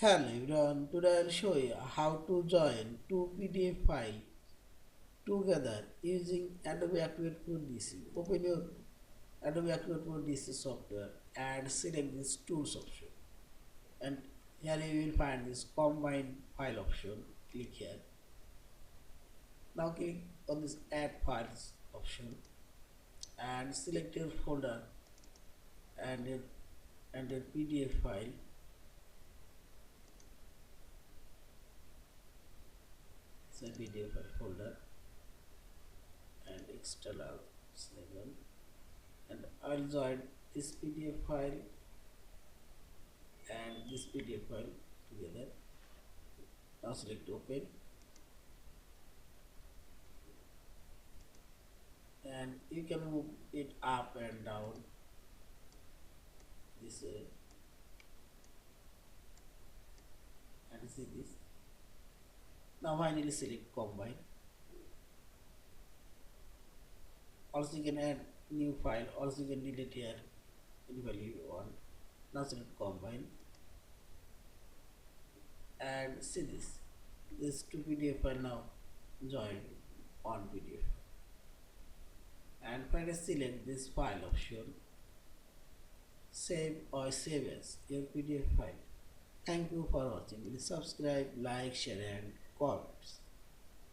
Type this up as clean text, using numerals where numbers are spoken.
Hello everyone, today I'll show you how to join two PDF files together using Adobe Acrobat Pro DC. Open your Adobe Acrobat Pro DC software and select this tools option. And here you will find this combine file option. Click here. Now click on this add files option and select your folder and your PDF file. It's a PDF file folder and external label, and I'll join this PDF file and this PDF file together. Now select open, and you can move it up and down this way and see this. Now finally select combine. Also you can add new file, also you can delete here any value you want. Now select combine and see this two PDF file now joined on PDF, and finally select this file option, save or save as your PDF file. Thank you for watching. Please subscribe, like, share and comments.